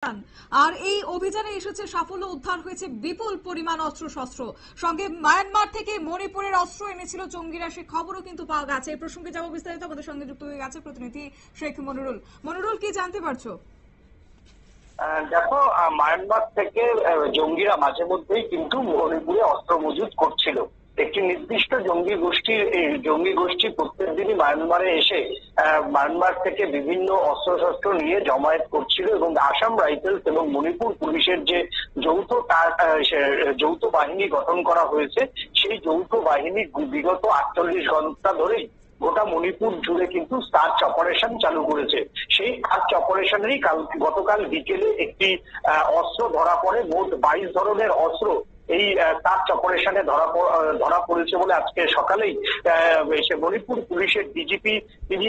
আর এই অভিযানে এসেছে সাফল্য, উদ্ধার হয়েছে বিপুল পরিমাণ অস্ত্রশস্ত্র, সঙ্গে মায়ানমার থেকে মণিপুরের অস্ত্র এনেছিল জঙ্গিরা, সে খবরও কিন্তু পাওয়া গেছে। এই প্রসঙ্গে যাব বিস্তারিত, আমাদের সঙ্গে যুক্ত হয়ে গেছে প্রতিনিধি শেখ মনিরুল। মনিরুল, কি জানতে পারছো? দেখো, মায়ানমার থেকে জঙ্গিরা মাঝে মধ্যেই কিন্তু মণিপুরে অস্ত্র মজুত করছিল। একটি নির্দিষ্ট জঙ্গি গোষ্ঠী প্রত্যেকদিনই মায়ানমারে এসে মায়ানমার থেকে বিভিন্ন অস্ত্রশস্ত্র নিয়ে জমায়েত করছিল এবং আসাম রাইফেলস এবং মণিপুর পুলিশের যে যৌথ বাহিনী গঠন করা হয়েছে, সেই যৌথ বাহিনী বিগত 48 ঘন্টা ধরেই গোটা মণিপুর জুড়ে কিন্তু সার্চ অপারেশন চালু করেছে। সেই সার্চ অপারেশনেরই গতকাল বিকেলে একটি অস্ত্র ধরা পড়ে। মোট 22 ধরনের অস্ত্র এই সার্চ অপারেশনে ধরা পড়েছে বলে আজকে সকালেই মণিপুর পুলিশের ডিজিপি তিনি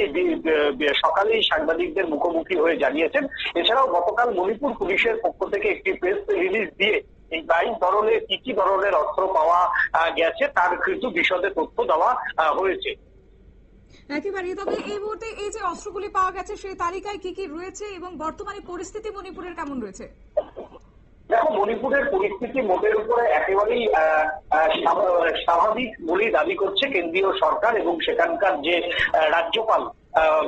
সকালেই সাংবাদিকদের মুখোমুখি হয়ে জানিয়েছেন। এছাড়াও গতকাল মণিপুর পুলিশের পক্ষ থেকে একটি প্রেস রিলিজ দিয়ে এই 22 ধরনের কি ধরনের অস্ত্র পাওয়া গেছে তার কিন্তু বিশদে তথ্য দেওয়া হয়েছে। একেবারে। তবে এই মুহূর্তে এই যে অস্ত্রগুলি পাওয়া গেছে সেই তালিকায় কি কি রয়েছে এবং বর্তমানে পরিস্থিতি মণিপুরের কেমন রয়েছে? দেখো, মণিপুরের পরিস্থিতি মোটের উপরে একেবারেই স্বাভাবিক বলেই দাবি করছে কেন্দ্রীয় সরকার এবং সেখানকার যে রাজ্যপাল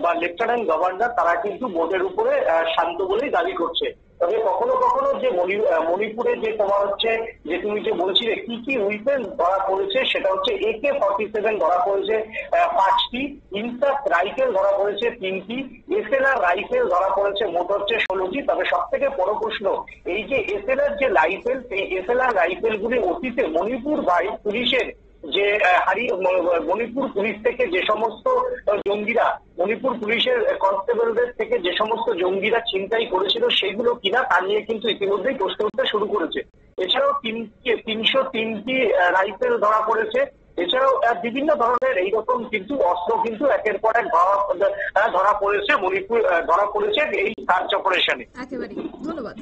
বা লেফটেন্যান্ট গভর্নর, তারা কিন্তু মোটের উপরে শান্ত বলেই দাবি করছে। তবে কখনো কখনো যে মণিপুরে যে তোমার হচ্ছে যে তুমি যে বলছিলে কি উইপেন ধরা পড়েছে, সেটা হচ্ছে AK-47 ধরা পড়েছে 5টি, ইনসাস রাইফেল ধরা পড়েছে 3টি, SLR রাইফেল ধরা পড়েছে মোট হচ্ছে 16টি। তবে সব থেকে বড় প্রশ্ন, এই যে SLR যে রাইফেল, সেই SLR রাইফেল গুলি অতীতে মণিপুর পুলিশের যে মণিপুর পুলিশ থেকে যে সমস্ত জঙ্গিরা, মণিপুর পুলিশের কনস্টেবলদের থেকে যে সমস্ত জঙ্গিরা ছিনতাই করেছিল, সেগুলো কিনা তা নিয়ে কিন্তু ইতিমধ্যেই প্রশ্ন উঠতে শুরু করেছে। এছাড়াও 303টি রাইফেল ধরা পড়েছে। এছাড়াও বিভিন্ন ধরনের এইরকম কিন্তু অস্ত্র কিন্তু একের পর এক ধরা পড়েছে এই সার্চ অপারেশনে। একেবারে ধন্যবাদ।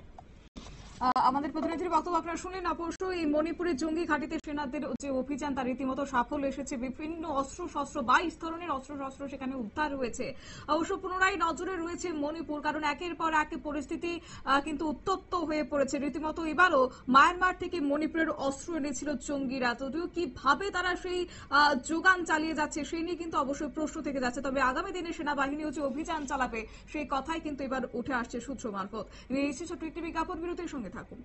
আমাদের প্রতিনিধির বক্তব্য আপনারা শুনলেন। অবশ্যই এই মণিপুরের জঙ্গি ঘাঁটিতে সেনাদের যে অভিযান, তার রীতিমতো সাফল্য এসেছে। বিভিন্ন অস্ত্রশস্ত্র 22 ধরনের অস্ত্রশস্ত্র সেখানে উদ্ধার হয়েছে। অবশ্য পুনরায় নজরে রয়েছে মণিপুর, কারণ একের পর এক পরিস্থিতি কিন্তু উত্তপ্ত হয়ে পড়েছে রীতিমতো। এবারও মায়ানমার থেকে মণিপুরের অস্ত্র এনেছিল জঙ্গিরা, যদিও কিভাবে তারা সেই যোগান চালিয়ে যাচ্ছে সেই নিয়ে কিন্তু অবশ্যই প্রশ্ন থেকে যাচ্ছে। তবে আগামী দিনে সেনাবাহিনীও যে অভিযান চালাবে সেই কথাই কিন্তু এবার উঠে আসছে সূত্র মারফত। এই ছোট্ট একটি বিজ্ঞাপন বিরতির সঙ্গে থাকুন।